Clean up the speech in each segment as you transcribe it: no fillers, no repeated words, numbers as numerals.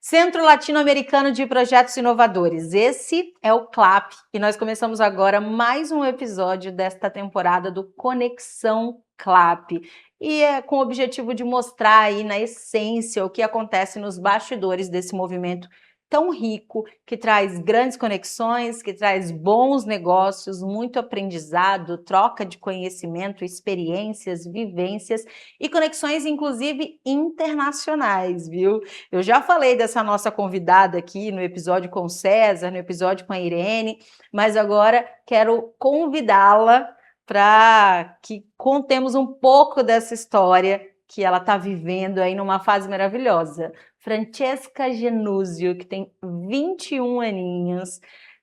Centro Latino-Americano de Projetos Inovadores. Esse é o CLAP e nós começamos agora mais um episódio desta temporada do Conexão CLAP. E é com o objetivo de mostrar aí na essência o que acontece nos bastidores desse movimento tão rico, que traz grandes conexões, que traz bons negócios, muito aprendizado, troca de conhecimento, experiências, vivências e conexões, inclusive, internacionais, viu? Eu já falei dessa nossa convidada aqui no episódio com o César, no episódio com a Irene, mas agora quero convidá-la para que contemos um pouco dessa história que ela está vivendo aí numa fase maravilhosa. Francesca Genuzio, que tem 21 aninhos,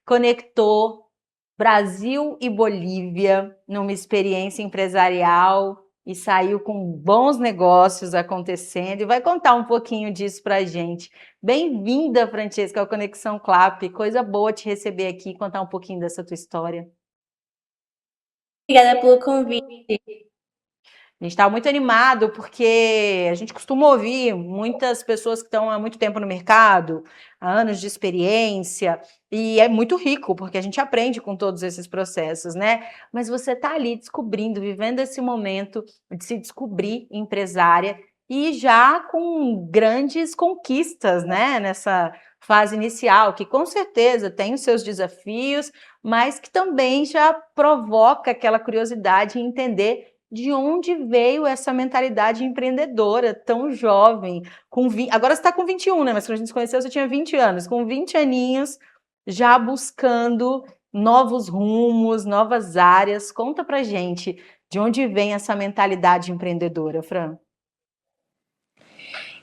conectou Brasil e Bolívia numa experiência empresarial e saiu com bons negócios acontecendo e vai contar um pouquinho disso para a gente. Bem-vinda, Francesca, ao Conexão CLAP. Coisa boa te receber aqui e contar um pouquinho dessa tua história. Obrigada pelo convite. A gente está muito animado porque a gente costuma ouvir muitas pessoas que estão há muito tempo no mercado, há anos de experiência, e é muito rico porque a gente aprende com todos esses processos, né? Mas você está ali descobrindo, vivendo esse momento de se descobrir empresária e já com grandes conquistas, né? Nessa fase inicial, que com certeza tem os seus desafios, mas que também já provoca aquela curiosidade em entender de onde veio essa mentalidade empreendedora tão jovem, agora você está com 21, né? Mas quando a gente se conheceu, você tinha 20 anos, com 20 aninhos, já buscando novos rumos, novas áreas. Conta pra gente de onde vem essa mentalidade empreendedora, Fran.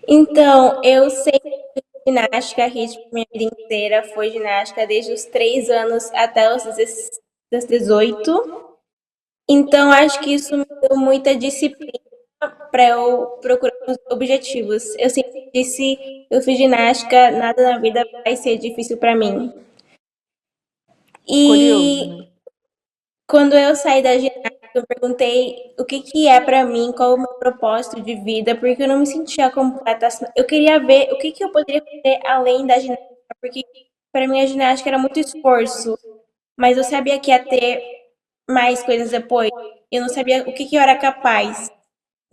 Então, eu sempre fiz ginástica rítmica minha vida inteira, foi ginástica desde os 3 anos até os 18. Então, acho que isso me deu muita disciplina para eu procurar os objetivos. Eu sempre disse, eu fiz ginástica, nada na vida vai ser difícil para mim. Curioso, né? E quando eu saí da ginástica, eu perguntei o que é para mim, qual é o meu propósito de vida, porque eu não me sentia completa. Eu queria ver o que eu poderia fazer além da ginástica, porque para mim a ginástica era muito esforço, mas eu sabia que ia ter mais coisas depois. Eu não sabia o que eu era capaz.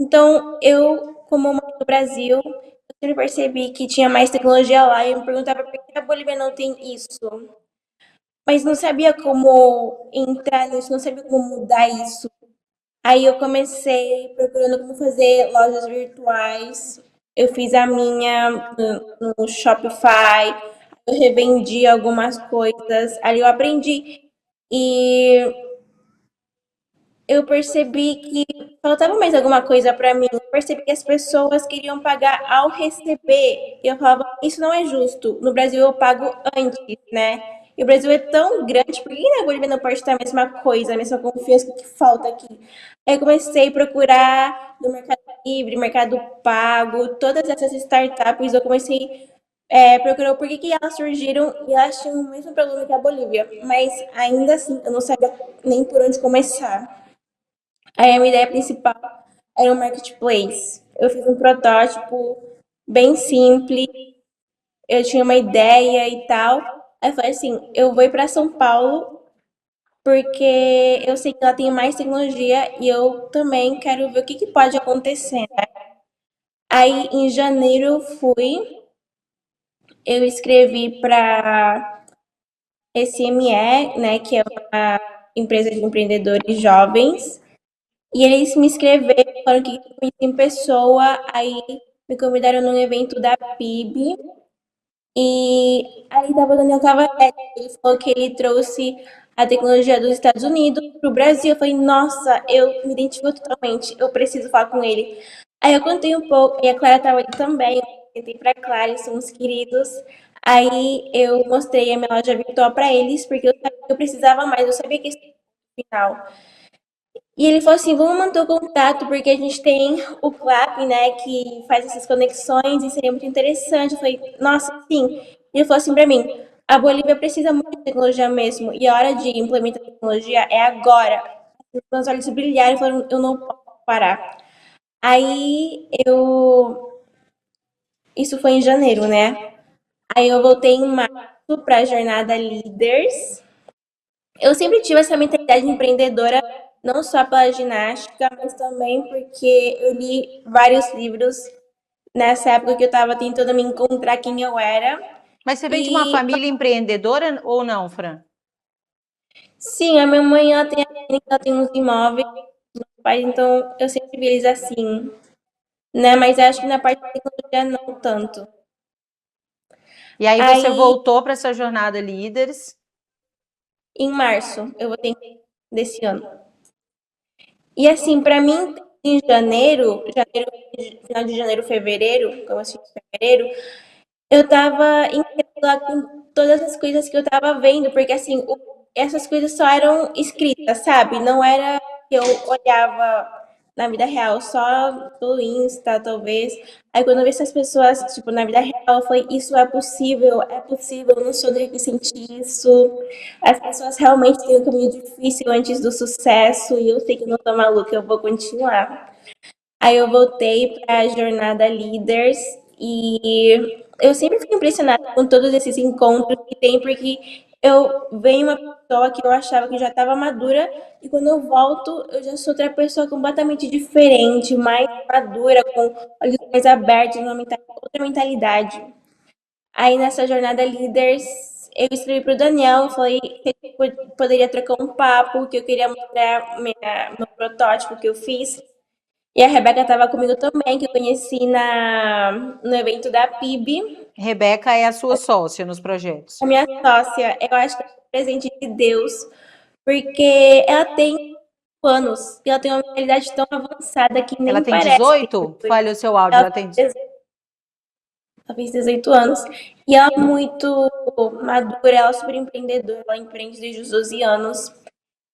Então, eu, como mãe do Brasil, eu sempre percebi que tinha mais tecnologia lá e eu me perguntava por que a Bolívia não tem isso. Mas não sabia como entrar nisso, não sabia como mudar isso. Aí eu comecei procurando como fazer lojas virtuais. Eu fiz a minha no Shopify. Eu revendi algumas coisas. Ali eu aprendi. E eu percebi que faltava mais alguma coisa para mim. Eu percebi que as pessoas queriam pagar ao receber. E eu falava, isso não é justo. No Brasil eu pago antes, né? E o Brasil é tão grande, por que na Bolívia não pode ter a mesma coisa, a mesma confiança que falta aqui? Aí eu comecei a procurar no Mercado Livre, Mercado Pago, todas essas startups, eu comecei procurar por que elas surgiram e elas tinham o mesmo problema que a Bolívia. Mas ainda assim, eu não sabia nem por onde começar. Aí a minha ideia principal era um marketplace. Eu fiz um protótipo bem simples, eu tinha uma ideia e tal. Aí eu falei assim, eu vou ir para São Paulo porque eu sei que lá tem mais tecnologia e eu também quero ver o que pode acontecer, né? Aí em janeiro eu fui, eu escrevi para SME, né, que é uma empresa de empreendedores jovens. E eles me escreveram, falaram que me conheciam em pessoa, aí me convidaram num evento da PIB. E aí tava o Daniel Cavalete, ele falou que ele trouxe a tecnologia dos Estados Unidos para o Brasil. Eu falei, nossa, eu me identifico totalmente, eu preciso falar com ele. Aí eu contei um pouco, e a Clara estava ali também, eu contei para a Clara, eles são uns queridos. Aí eu mostrei a minha loja virtual para eles, porque eu sabia que eu precisava mais, eu sabia que esse era o final. E ele falou assim, vamos manter o contato, porque a gente tem o CLAP, né, que faz essas conexões, e seria muito interessante. Eu falei, nossa, sim. E ele falou assim pra mim, a Bolívia precisa muito de tecnologia mesmo, e a hora de implementar a tecnologia é agora. Os meus olhos brilharam e falaram, eu não posso parar. Aí eu... Isso foi em janeiro, né? Aí eu voltei em março para a jornada Leaders. Eu sempre tive essa mentalidade empreendedora, não só pela ginástica, mas também porque eu li vários livros nessa época que eu estava tentando me encontrar quem eu era. Mas você vem de uma E família empreendedora ou não, Fran? sim, a minha mãe ela tem a clínica, ela tem uns imóveis, meus pais, então eu sempre vi eles assim, né? Mas acho que na parte da tecnologia não tanto. E aí você Aí, voltou para essa jornada Líderes. em março, eu vou ter desse ano. E assim, para mim, em janeiro, final de janeiro, fevereiro, como assim, fevereiro, eu tava incrédula com todas as coisas que eu tava vendo, porque assim, essas coisas só eram escritas, sabe? Não era que eu olhava na vida real, só pelo Insta, talvez. Aí quando eu vi essas pessoas, tipo, na vida real, eu falei, isso é possível, eu não sou do que senti isso. As pessoas realmente têm um caminho difícil antes do sucesso, e eu sei que eu não tô maluca, eu vou continuar. Aí eu voltei para a jornada Leaders e eu sempre fico impressionada com todos esses encontros que tem, porque eu venho uma pessoa que eu achava que já estava madura e quando eu volto eu já sou outra pessoa completamente diferente, mais madura, com olhos mais abertos, outra mentalidade. Aí nessa jornada Leaders eu escrevi para o Daniel, eu falei que ele poderia trocar um papo, que eu queria mostrar meu protótipo que eu fiz. E a Rebeca estava comigo também, que eu conheci no evento da PIB. Rebeca é a sua sócia nos projetos. A minha sócia, eu acho que é um presente de Deus, porque ela tem anos e ela tem uma mentalidade tão avançada que Ela nem tem parece que 18? Falha o seu áudio, ela ela tem. fez 18 anos. E ela é muito madura, ela é super empreendedora, ela empreende desde os 12 anos.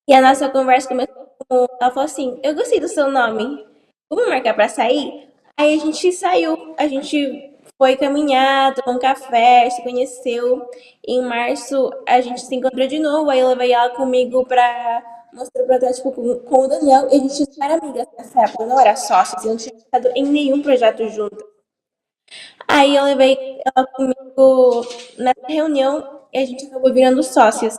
E a nossa conversa começou com. Ela falou assim: Eu gostei do seu nome. Vamos marcar pra sair? Aí a gente saiu, a gente foi caminhar, tomou um café, se conheceu. Em março a gente se encontrou de novo. Aí eu levei ela comigo pra mostrar o protótipo com o Daniel. E a gente era amigas nessa época, não era sócios, não tinha estado em nenhum projeto junto. Aí eu levei ela comigo nessa reunião e a gente acabou virando sócias.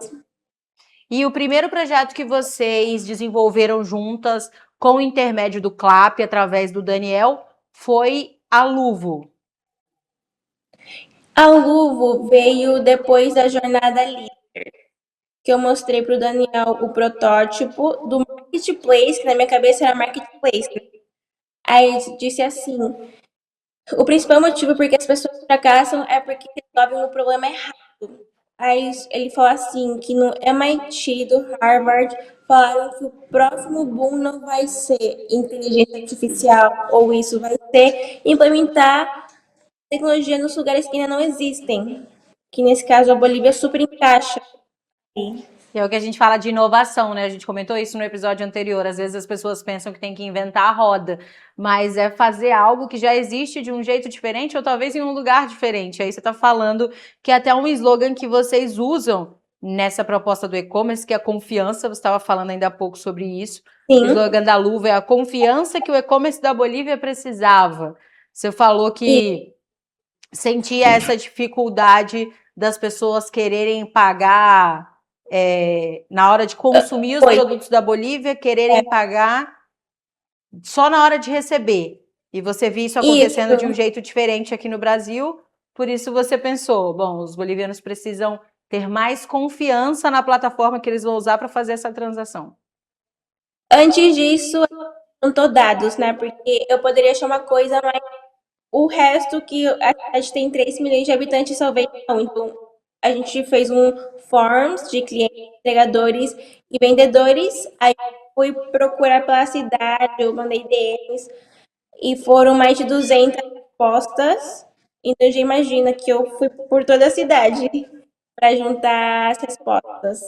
E o primeiro projeto que vocês desenvolveram juntas com o intermédio do CLAP, através do Daniel, foi a Luvo. A Luvo veio depois da jornada ali, que eu mostrei para o Daniel o protótipo do Marketplace, que na minha cabeça era Marketplace. Aí ele disse assim: o principal motivo por que as pessoas fracassam é porque resolvem o problema errado. Aí ele falou assim, que no MIT do Harvard falaram que o próximo boom não vai ser inteligência artificial, ou isso vai ser implementar tecnologia nos lugares que ainda não existem. Que nesse caso a Bolívia super encaixa. É o que a gente fala de inovação, né? A gente comentou isso no episódio anterior. Às vezes as pessoas pensam que tem que inventar a roda, mas é fazer algo que já existe de um jeito diferente ou talvez em um lugar diferente. Aí você está falando que é até um slogan que vocês usam nessa proposta do e-commerce, que é a confiança. Você estava falando ainda há pouco sobre isso. Sim. O slogan da Luva é a confiança que o e-commerce da Bolívia precisava. Você falou que sentia essa dificuldade das pessoas quererem pagar na hora de consumir os Foi. produtos da Bolívia, quererem pagar só na hora de receber. E você viu isso acontecendo de um Isso. jeito diferente aqui no Brasil, por isso você pensou, bom, os bolivianos precisam ter mais confiança na plataforma que eles vão usar para fazer essa transação. Antes disso, não tô dados, né? Porque eu poderia achar uma coisa, mas o resto que a cidade tem 3 milhões de habitantes só veio não. Então, a gente fez um forms de clientes, entregadores e vendedores. Aí eu fui procurar pela cidade, eu mandei DMs e foram mais de 200 respostas. Então, já imagina que eu fui por toda a cidade para juntar as respostas.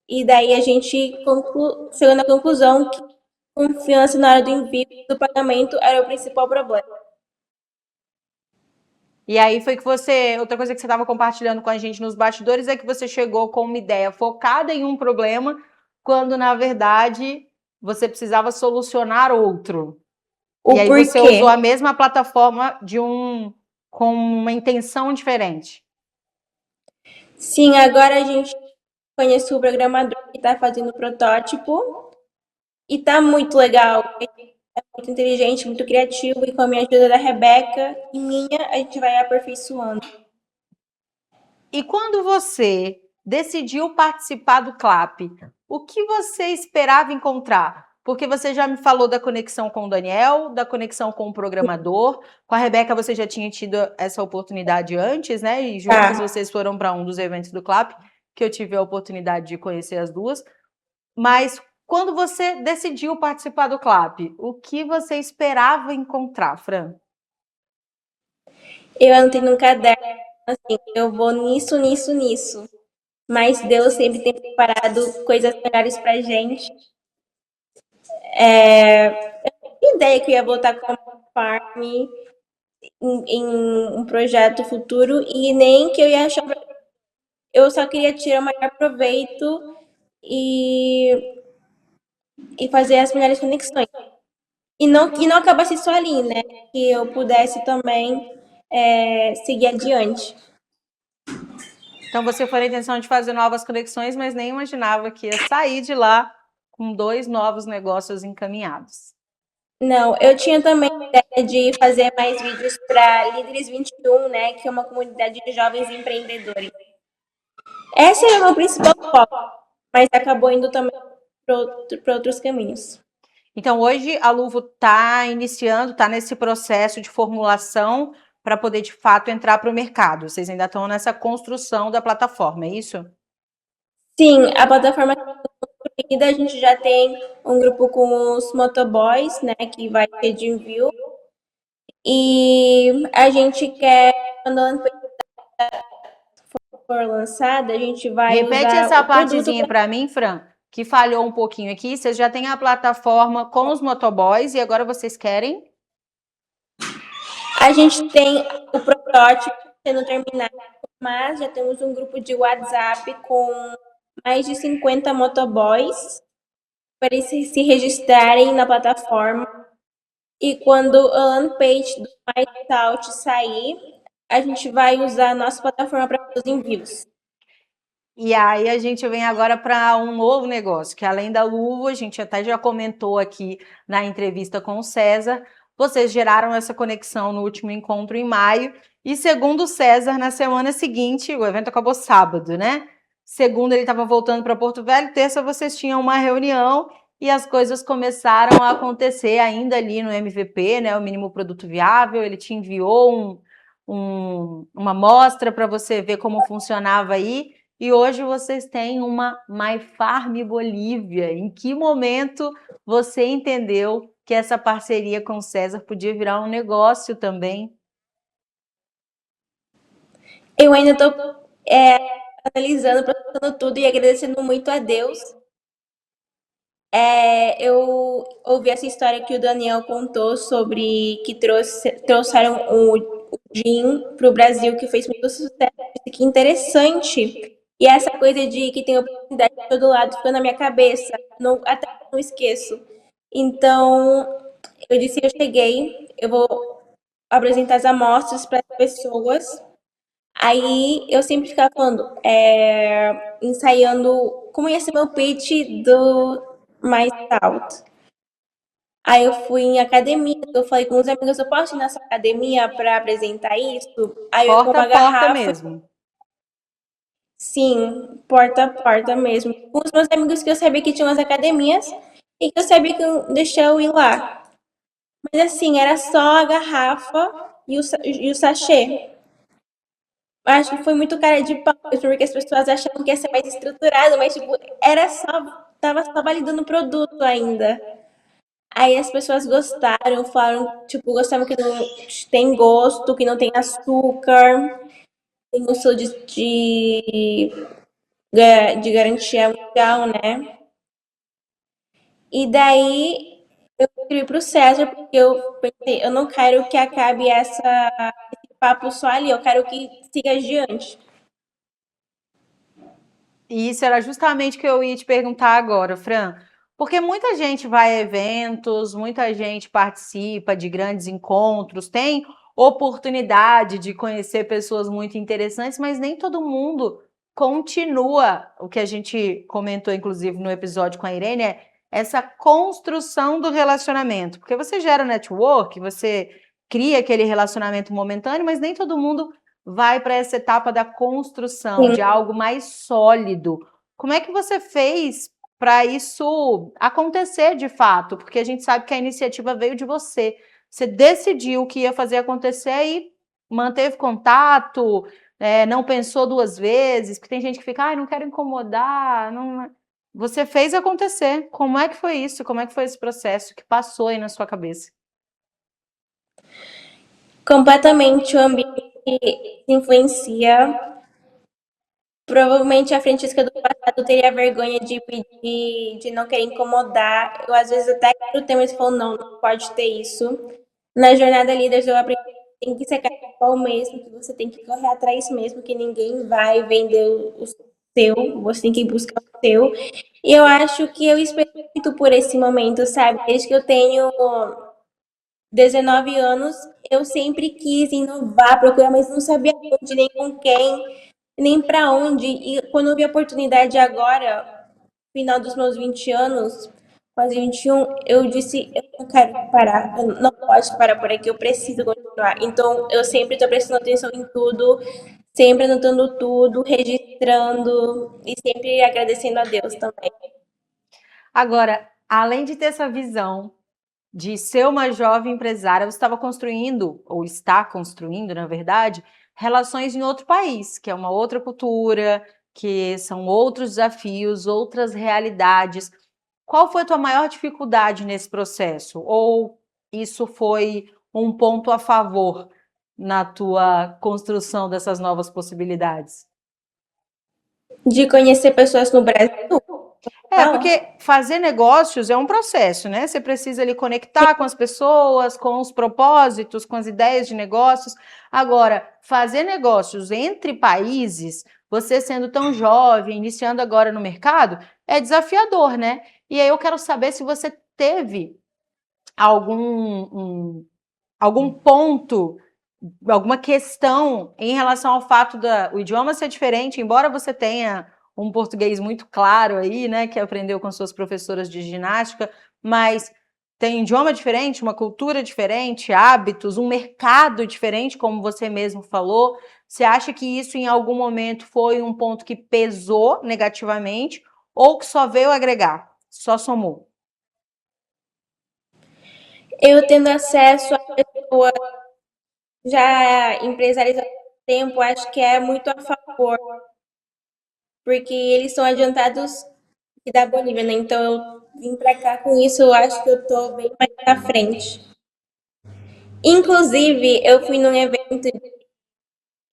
E daí a gente chegou na conclusão que confiança na hora do envio do pagamento era o principal problema. E aí foi que você, outra coisa que você estava compartilhando com a gente nos bastidores é que você chegou com uma ideia focada em um problema, quando na verdade você precisava solucionar outro. E O aí você porquê? usou a mesma plataforma com uma intenção diferente. Sim, agora a gente conhece o programador que está fazendo o protótipo e tá muito legal. É muito inteligente, muito criativo e com a minha ajuda da Rebeca e minha, a gente vai aperfeiçoando. E quando você decidiu participar do CLAP, o que você esperava encontrar? Porque você já me falou da conexão com o Daniel, da conexão com o programador. Com a Rebeca você já tinha tido essa oportunidade antes, né? E juntas Tá. vocês foram para um dos eventos do CLAP, que eu tive a oportunidade de conhecer as duas. Mas quando você decidiu participar do CLAP, o que você esperava encontrar, Fran? Eu anotei num caderno, assim, eu vou nisso, nisso, nisso. Mas Deus sempre tem preparado coisas melhores pra gente. Eu tinha ideia que eu ia voltar como farm em um projeto futuro e nem que eu ia achar. Eu só queria tirar o maior proveito e, e fazer as melhores conexões. E não acabasse só ali, né? Que eu pudesse também seguir adiante. Então você foi na intenção de fazer novas conexões, mas nem imaginava que ia sair de lá com 2 novos negócios encaminhados. Não, eu tinha também a ideia de fazer mais vídeos para Líderes 21, né? Que é uma comunidade de jovens empreendedores. Esse era o meu principal foco, mas acabou indo também para outros caminhos. Então hoje a Luvo está iniciando, está nesse processo de formulação para poder de fato entrar para o mercado. Vocês ainda estão nessa construção da plataforma, é isso? Sim, a plataforma a gente já tem um grupo com os motoboys, né? Que vai ter de envio. E a gente quer, quando ela for lançada, a gente vai Repete usar essa o produto partezinha para mim, Fran, que falhou um pouquinho aqui. Vocês já têm a plataforma com os motoboys e agora vocês querem? A gente tem o protótipo sendo terminado, mas já temos um grupo de WhatsApp com mais de 50 motoboys para eles se registrarem na plataforma. E quando a landing page do Mais Out sair, a gente vai usar a nossa plataforma para fazer os envios. E aí a gente vem agora para um novo negócio, que além da Luvo, a gente até já comentou aqui na entrevista com o César, vocês geraram essa conexão no último encontro em maio, e segundo o César, na semana seguinte, o evento acabou sábado, né? Segunda ele estava voltando para Porto Velho, terça vocês tinham uma reunião e as coisas começaram a acontecer ainda ali no MVP, né? O mínimo produto viável, ele te enviou uma amostra para você ver como funcionava aí. E hoje vocês têm uma My Farm Bolívia. Em que momento você entendeu que essa parceria com o César podia virar um negócio também? Eu ainda estou analisando, processando tudo e agradecendo muito a Deus. Eu ouvi essa história que o Daniel contou sobre que trouxeram o gin para o Brasil, que fez muito sucesso. Que interessante. E essa coisa de que tem oportunidade de todo lado ficou na minha cabeça. Não, até não esqueço. Então, eu disse, eu cheguei, eu vou apresentar as amostras para as pessoas. Aí eu sempre ficava falando, ensaiando como ia ser meu pitch do mais alto. Aí eu fui em academia, eu falei com os amigos, eu posso ir nessa academia para apresentar isso? Aí eu com Porta a uma porta garrafa, mesmo. sim, porta a porta mesmo. Com os meus amigos que eu sabia que tinham as academias e que eu sabia que eu deixar eu ir lá. Mas assim, era só a garrafa e o sachê. Acho que foi muito cara de pau, porque as pessoas achavam que ia ser mais estruturado, mas tipo, era só, tava só validando o produto ainda. Aí as pessoas gostaram, falaram, tipo, gostavam que não tem gosto, que não tem açúcar, tem gosto de garantia mundial, né? E daí eu escrevi pro César, porque eu pensei, eu não quero que acabe esse papo só ali, eu quero que siga adiante. E isso era justamente o que eu ia te perguntar agora, Fran. Porque muita gente vai a eventos, muita gente participa de grandes encontros, tem oportunidade de conhecer pessoas muito interessantes, mas nem todo mundo continua o que a gente comentou, inclusive, no episódio com a Irene, é essa construção do relacionamento. Porque você gera network, você cria aquele relacionamento momentâneo, mas nem todo mundo vai para essa etapa da construção de algo mais sólido. Como é que você fez para isso acontecer de fato? Porque a gente sabe que a iniciativa veio de você. Você decidiu que ia fazer acontecer e manteve contato, não pensou duas vezes, porque tem gente que fica, ai, não quero incomodar, não... Você fez acontecer. Como é que foi isso? Como é que foi esse processo que passou aí na sua cabeça? Completamente o ambiente influencia. Provavelmente a Francisca do passado teria vergonha de pedir, de não querer incomodar. Eu às vezes até quero ter, mas falo, não, não pode ter isso. Na jornada Líderes eu aprendi que tem que ser carnaval mesmo, que você tem que correr atrás mesmo, que ninguém vai vender o seu, você tem que buscar o seu. E eu acho que eu espero muito por esse momento, sabe? Desde que eu tenho 19 anos, eu sempre quis inovar, procurar, mas não sabia onde, nem com quem, nem para onde. E quando eu vi a oportunidade agora, final dos meus 20 anos, quase 21, eu disse, eu não quero parar, eu não posso parar por aqui, eu preciso continuar. Então, eu sempre estou prestando atenção em tudo, sempre anotando tudo, registrando e sempre agradecendo a Deus também. Agora, além de ter essa visão de ser uma jovem empresária, você estava construindo, ou está construindo, na verdade, relações em outro país, que é uma outra cultura, que são outros desafios, outras realidades. Qual foi a tua maior dificuldade nesse processo? Ou isso foi um ponto a favor na tua construção dessas novas possibilidades? De conhecer pessoas no Brasil, fala. Porque fazer negócios é um processo, né? Você precisa ali conectar com as pessoas, com os propósitos, com as ideias de negócios. Agora, fazer negócios entre países, você sendo tão jovem, iniciando agora no mercado, é desafiador, né? E aí eu quero saber se você teve algum ponto, alguma questão em relação ao fato do idioma ser diferente, embora você tenha um português muito claro aí, né, que aprendeu com suas professoras de ginástica, mas tem um idioma diferente, uma cultura diferente, hábitos, um mercado diferente, como você mesmo falou. Você acha que isso em algum momento foi um ponto que pesou negativamente ou que só veio agregar, só somou? Eu tendo acesso a pessoas já empresários há muito tempo, acho que é muito a favor, porque eles são adiantados que da Bolívia, né? Então eu vim pra cá com isso, eu acho que eu tô bem mais à frente. Inclusive, eu fui num evento de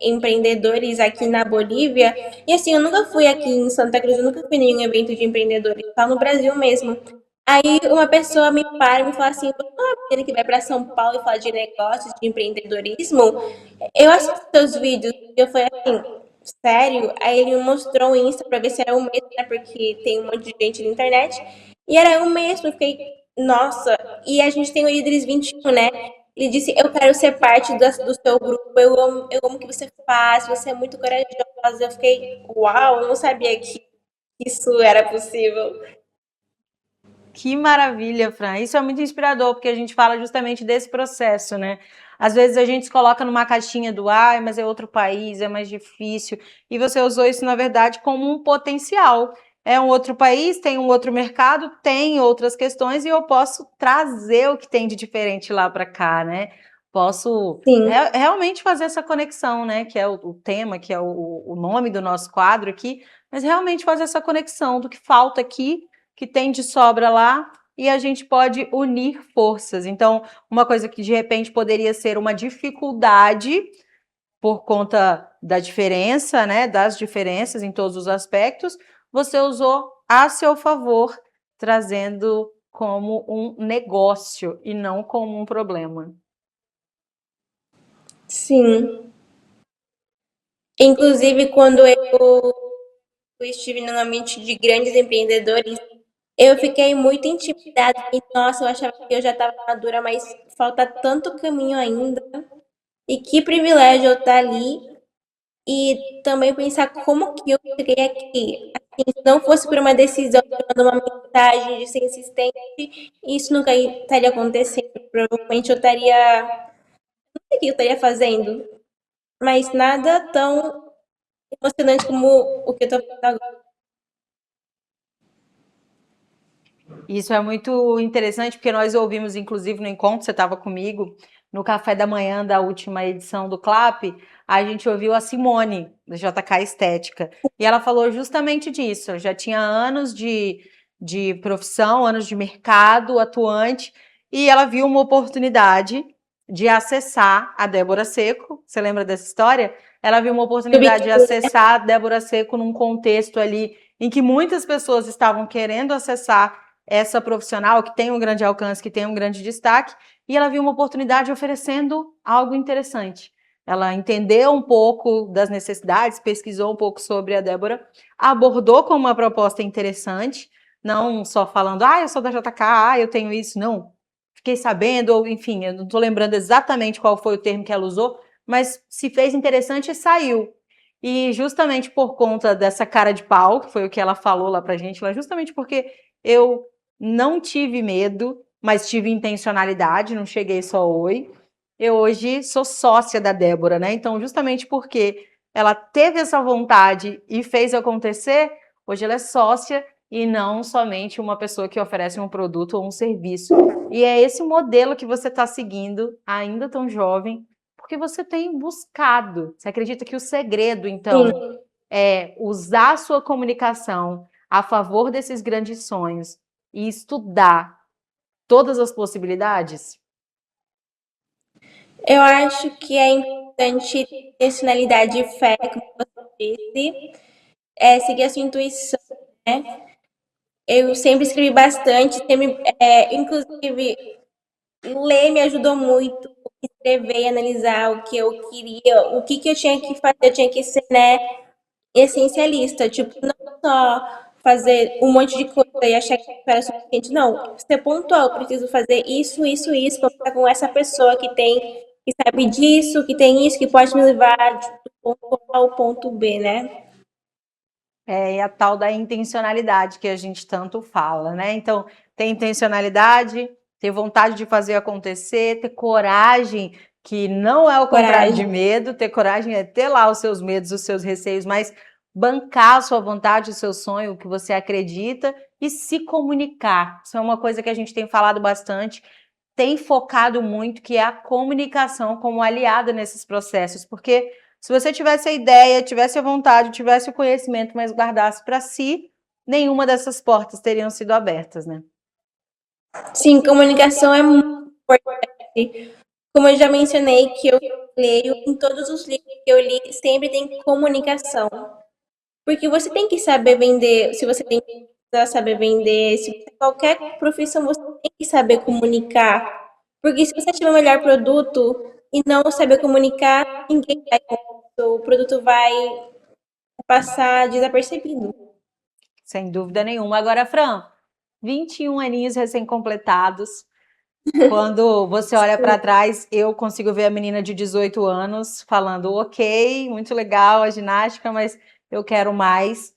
empreendedores aqui na Bolívia, e assim, eu nunca fui aqui em Santa Cruz, eu nunca fui em nenhum evento de empreendedores, só no Brasil mesmo. Aí uma pessoa me para e me fala assim, você não é a menina que vai para São Paulo e fala de negócios, de empreendedorismo? Eu assisto seus vídeos e eu falei assim, sério? Aí ele me mostrou o Insta pra ver se era o mesmo, né? Porque tem um monte de gente na internet. E era o mesmo, eu fiquei, nossa, e a gente tem o Líderes 21, né? Ele disse, eu quero ser parte do seu grupo, eu amo o que você faz, você é muito corajosa. Eu fiquei, uau, eu não sabia que isso era possível. Que maravilha, Fran. Isso é muito inspirador, porque a gente fala justamente desse processo, né? Às vezes a gente se coloca numa caixinha do ai, mas é outro país, é mais difícil. E você usou isso, na verdade, como um potencial. É um outro país, tem um outro mercado, tem outras questões, e eu posso trazer o que tem de diferente lá para cá, né? Posso Sim. realmente fazer essa conexão, né? Que é o tema, que é o nome do nosso quadro aqui, mas realmente fazer essa conexão do que falta aqui que tem de sobra lá e a gente pode unir forças. Então, uma coisa que de repente poderia ser uma dificuldade por conta da diferença, né, das diferenças em todos os aspectos, você usou a seu favor, trazendo como um negócio e não como um problema. Sim. Inclusive, quando eu estive num ambiente de grandes empreendedores, eu fiquei muito intimidada. E, nossa, eu achava que eu já estava madura, mas falta tanto caminho ainda. E que privilégio eu estar ali e também pensar como que eu cheguei aqui. Assim, se não fosse por uma decisão, de mandar uma mensagem de ser insistente, isso nunca estaria acontecendo. Provavelmente eu estaria, não sei o que eu estaria fazendo, mas nada tão emocionante como o que eu tô fazendo agora. Isso é muito interessante, porque nós ouvimos, inclusive, no encontro, você estava comigo, no café da manhã da última edição do CLAP, a gente ouviu a Simone, da JK Estética, e ela falou justamente disso. Já tinha anos de profissão, anos de mercado atuante, e ela viu uma oportunidade de acessar a Débora Seco. Você lembra dessa história? Ela viu uma Eu vi oportunidade de acessar a Débora Seco num contexto ali em que muitas pessoas estavam querendo acessar essa profissional que tem um grande alcance, que tem um grande destaque, e ela viu uma oportunidade oferecendo algo interessante. Ela entendeu um pouco das necessidades, pesquisou um pouco sobre a Débora, abordou com uma proposta interessante, não só falando, eu sou da JK, eu tenho isso, não. Fiquei sabendo, ou enfim, eu não estou lembrando exatamente qual foi o termo que ela usou, mas se fez interessante e saiu. E justamente por conta dessa cara de pau, que foi o que ela falou lá pra gente, justamente porque eu não tive medo, mas tive intencionalidade, não cheguei só oi. Eu hoje sou sócia da Débora, né? Então, justamente porque ela teve essa vontade e fez acontecer, hoje ela é sócia e não somente uma pessoa que oferece um produto ou um serviço. E é esse modelo que você está seguindo, ainda tão jovem, porque você tem buscado. Você acredita que o segredo, então, Sim, é usar a sua comunicação a favor desses grandes sonhos e estudar todas as possibilidades? eu acho que é importante ter sinalidade e fé, como você disse, seguir a sua intuição, né? Eu sempre escrevi bastante, sempre, inclusive, ler me ajudou muito, escrever e analisar o que eu queria, o que eu tinha que fazer, eu tinha que ser, né, essencialista, tipo, não só fazer um monte de coisa e achar que era suficiente, não, ser pontual, eu preciso fazer isso, isso, isso, para estar com essa pessoa que tem, que sabe disso, que tem isso, que pode me levar do ponto A ao ponto B, né? É a tal da intencionalidade que a gente tanto fala, né? Então, ter intencionalidade, ter vontade de fazer acontecer, ter coragem, que não é o contrário de Coragem. medo, ter coragem é ter lá os seus medos, os seus receios, mas bancar a sua vontade, o seu sonho, o que você acredita e se comunicar. Isso é uma coisa que a gente tem falado bastante, tem focado muito, que é a comunicação como aliada nesses processos, porque se você tivesse a ideia, tivesse a vontade, tivesse o conhecimento, mas guardasse para si, nenhuma dessas portas teriam sido abertas, né? Sim, comunicação é muito importante. Como eu já mencionei, que eu leio, em todos os livros que eu li, sempre tem comunicação. Porque você tem que saber vender, se você tem que saber vender, se você, qualquer profissão você tem que saber comunicar. Porque se você tiver o melhor produto e não saber comunicar, ninguém vai comprar. O produto vai passar desapercebido. Sem dúvida nenhuma. Agora, Fran, 21 aninhos recém-completados. Quando você olha para trás, eu consigo ver a menina de 18 anos falando: ok, muito legal a ginástica, mas eu quero mais.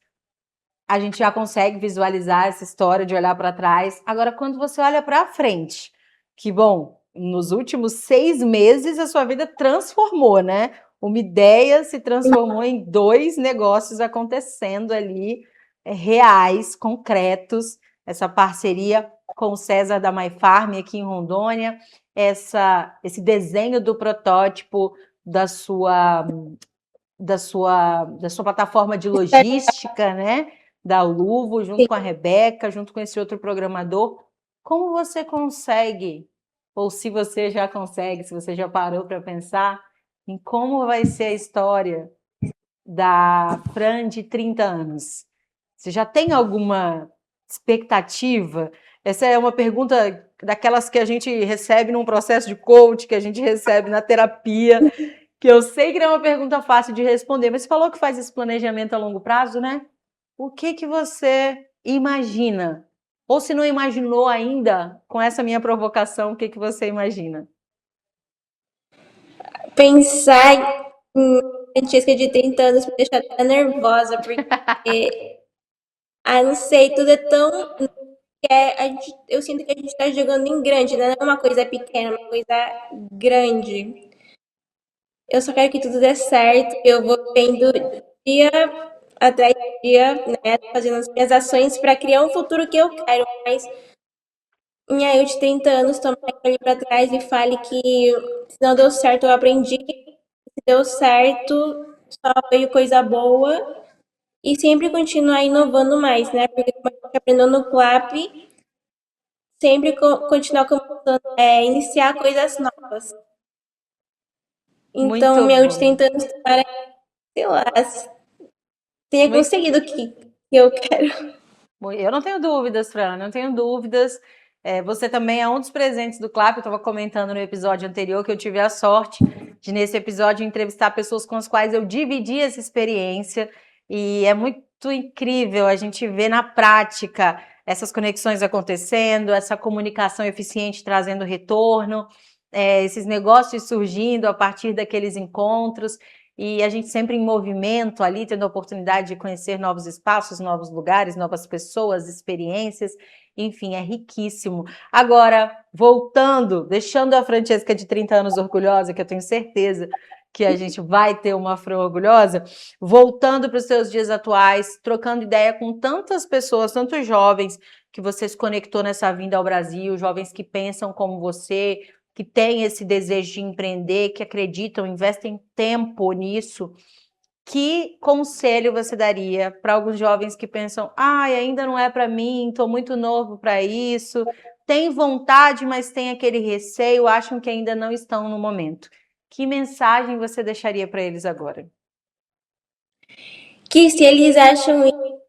A gente já consegue visualizar essa história de olhar para trás. Agora, quando você olha para frente, que bom, nos últimos 6 meses a sua vida transformou, né? Uma ideia se transformou em 2 negócios acontecendo ali, reais, concretos. Essa parceria com o César da My Farm aqui em Rondônia, esse desenho do protótipo da sua da sua plataforma de logística, né? Da Luvo, junto com a Rebeca, junto com esse outro programador. Como você consegue, ou se você já consegue, se você já parou para pensar em como vai ser a história da Fran de 30 anos? Você já tem alguma expectativa? Essa é uma pergunta daquelas que a gente recebe num processo de coach, que a gente recebe na terapia, que eu sei que não é uma pergunta fácil de responder, mas você falou que faz esse planejamento a longo prazo, né? O que que você imagina? Ou se não imaginou ainda, com essa minha provocação, o que que você imagina? Pensar em Francesca de 30 anos me deixa até nervosa, porque, não sei, tudo é tão. Eu sinto que a gente tá jogando em grande, né? Não é uma coisa pequena, é uma coisa grande. Eu só quero que tudo dê certo. Eu vou vendo dia atrás de dia, né? Fazendo as minhas ações para criar um futuro que eu quero. Mas minha eu de 30 anos tome ali para trás e fale que se não deu certo, eu aprendi. Se deu certo, só veio coisa boa. E sempre continuar inovando mais, né? Porque como a gente aprendeu no CLAP, sempre continuar começando, iniciar coisas novas. Então, Muito meu de bom. 30 anos, para, sei lá, tenha Muito conseguido o que eu quero. Eu não tenho dúvidas, Fran, não tenho dúvidas. Você também é um dos presentes do CLAP. Eu estava comentando no episódio anterior que eu tive a sorte de, nesse episódio, entrevistar pessoas com as quais eu dividi essa experiência. E é muito incrível a gente ver na prática essas conexões acontecendo, essa comunicação eficiente trazendo retorno, esses negócios surgindo a partir daqueles encontros. E a gente sempre em movimento ali, tendo a oportunidade de conhecer novos espaços, novos lugares, novas pessoas, experiências, enfim, é riquíssimo. Agora, voltando, deixando a Francesca de 30 anos orgulhosa, que eu tenho certeza que a gente vai ter uma Fran orgulhosa, voltando para os seus dias atuais, trocando ideia com tantas pessoas, tantos jovens que você se conectou nessa vinda ao Brasil, jovens que pensam como você, que têm esse desejo de empreender, que acreditam, investem tempo nisso, que conselho você daria para alguns jovens que pensam, ainda não é para mim, estou muito novo para isso, tem vontade, mas tem aquele receio, acham que ainda não estão no momento. Que mensagem você deixaria para eles agora? Que se eles acham isso,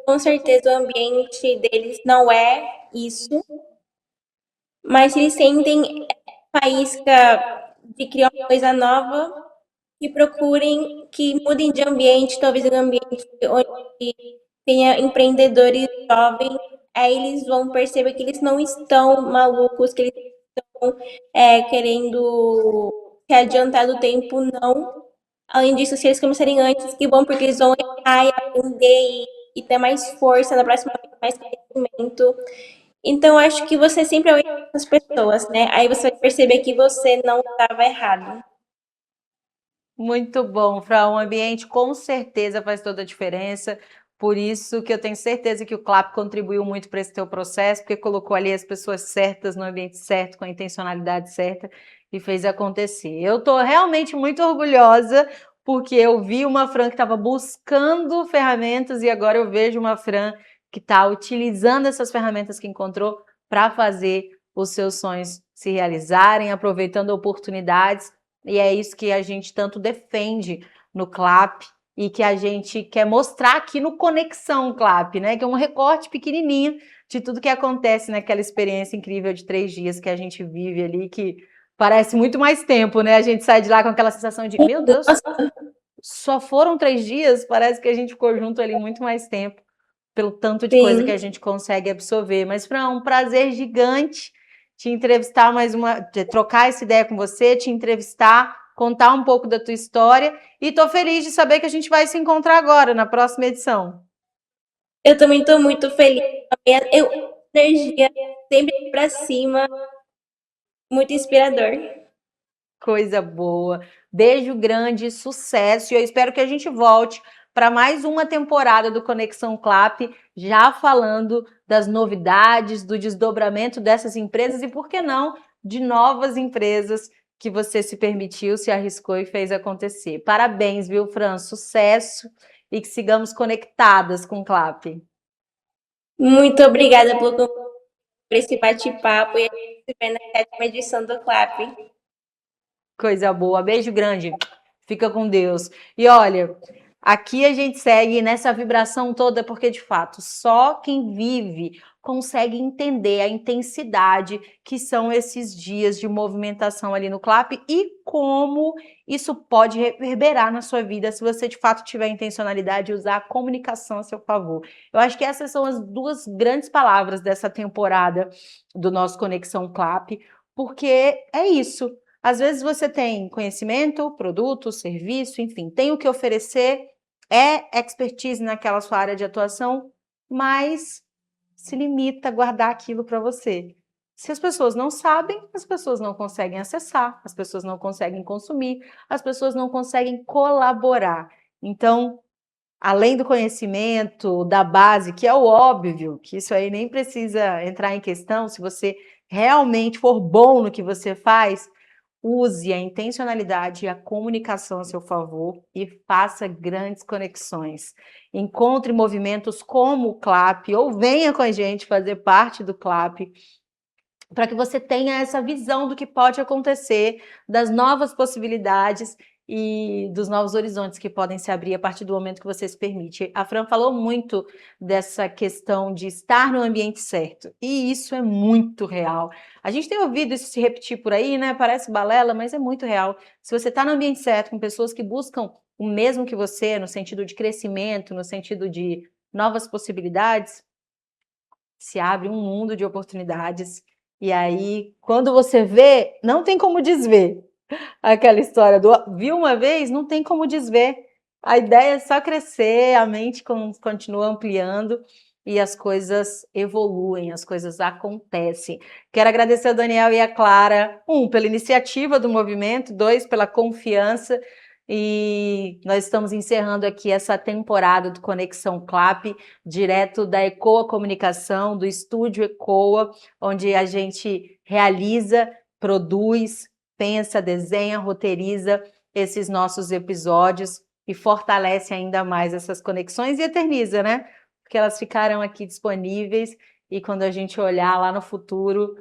com certeza o ambiente deles não é isso, mas se eles sentem faísca de criar uma coisa nova, que procurem, que mudem de ambiente, talvez um ambiente onde tenha empreendedores jovens, aí eles vão perceber que eles não estão malucos, que eles estão querendo se adiantar do tempo, não. Além disso, se eles começarem antes, que bom, porque eles vão errar e aprender e ter mais força na próxima vez, mais conhecimento. Então, acho que você sempre é as pessoas, né? Aí você vai perceber que você não estava errado. Muito bom, Fra. Um ambiente com certeza faz toda a diferença. Por isso que eu tenho certeza que o CLAP contribuiu muito para esse teu processo, porque colocou ali as pessoas certas no ambiente certo, com a intencionalidade certa e fez acontecer. Eu estou realmente muito orgulhosa, porque eu vi uma Fran que estava buscando ferramentas e agora eu vejo uma Fran que está utilizando essas ferramentas que encontrou para fazer os seus sonhos se realizarem, aproveitando oportunidades. E é isso que a gente tanto defende no CLAP e que a gente quer mostrar aqui no Conexão CLAP, né? Que é um recorte pequenininho de tudo que acontece naquela experiência incrível de 3 dias que a gente vive ali, que parece muito mais tempo, né? A gente sai de lá com aquela sensação de, meu Deus, só foram 3 dias? Parece que a gente ficou junto ali muito mais tempo, pelo tanto de coisa que a Sim. gente consegue absorver. Mas, Fran, um prazer gigante te entrevistar trocar essa ideia com você, te entrevistar, contar um pouco da tua história. E tô feliz de saber que a gente vai se encontrar agora, na próxima edição. Eu também estou muito feliz. Energia sempre para cima, muito inspirador. Coisa boa. Beijo grande, sucesso. E eu espero que a gente volte para mais uma temporada do Conexão CLAP, já falando das novidades, do desdobramento dessas empresas e, por que não, de novas empresas que você se permitiu, se arriscou e fez acontecer. Parabéns, viu, Fran? Sucesso e que sigamos conectadas com o CLAP. Muito obrigada por esse bate-papo e a gente se vê na 7ª edição do CLAP. Coisa boa. Beijo grande. Fica com Deus. E olha, aqui a gente segue nessa vibração toda porque, de fato, só quem vive consegue entender a intensidade que são esses dias de movimentação ali no CLAP e como isso pode reverberar na sua vida se você, de fato, tiver a intencionalidade de usar a comunicação a seu favor. Eu acho que essas são as duas grandes palavras dessa temporada do nosso Conexão CLAP, porque é isso. Às vezes você tem conhecimento, produto, serviço, enfim, tem o que oferecer, é expertise naquela sua área de atuação, mas se limita a guardar aquilo para você. Se as pessoas não sabem, as pessoas não conseguem acessar, as pessoas não conseguem consumir, as pessoas não conseguem colaborar. Então, além do conhecimento, da base, que é o óbvio, que isso aí nem precisa entrar em questão, se você realmente for bom no que você faz, use a intencionalidade e a comunicação a seu favor e faça grandes conexões. Encontre movimentos como o CLAP ou venha com a gente fazer parte do CLAP para que você tenha essa visão do que pode acontecer, das novas possibilidades e dos novos horizontes que podem se abrir a partir do momento que você se permite. A Fran falou muito dessa questão de estar no ambiente certo, e isso é muito real. A gente tem ouvido isso se repetir por aí, né? Parece balela, mas é muito real. Se você está no ambiente certo, com pessoas que buscam o mesmo que você, no sentido de crescimento, no sentido de novas possibilidades, se abre um mundo de oportunidades. E aí, quando você vê, não tem como desver. Aquela história do viu uma vez, não tem como desver. A ideia é só crescer, a mente continua ampliando e as coisas evoluem, as coisas acontecem. Quero agradecer ao Daniel e a Clara, pela iniciativa do movimento, 2, pela confiança. E nós estamos encerrando aqui essa temporada do Conexão CLAP, direto da Ecoa Comunicação, do estúdio Ecoa, onde a gente realiza, produz, pensa, desenha, roteiriza esses nossos episódios e fortalece ainda mais essas conexões e eterniza, né? Porque elas ficaram aqui disponíveis e quando a gente olhar lá no futuro,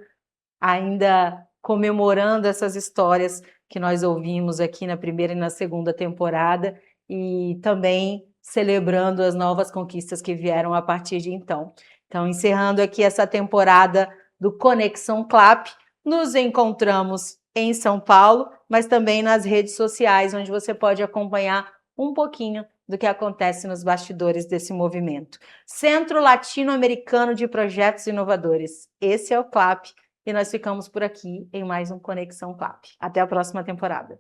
ainda comemorando essas histórias que nós ouvimos aqui na primeira e na segunda temporada e também celebrando as novas conquistas que vieram a partir de então. Então, encerrando aqui essa temporada do Conexão CLAP, nos encontramos em São Paulo, mas também nas redes sociais, onde você pode acompanhar um pouquinho do que acontece nos bastidores desse movimento. Centro Latino-Americano de Projetos Inovadores. Esse é o CLAP e nós ficamos por aqui em mais um Conexão CLAP. Até a próxima temporada.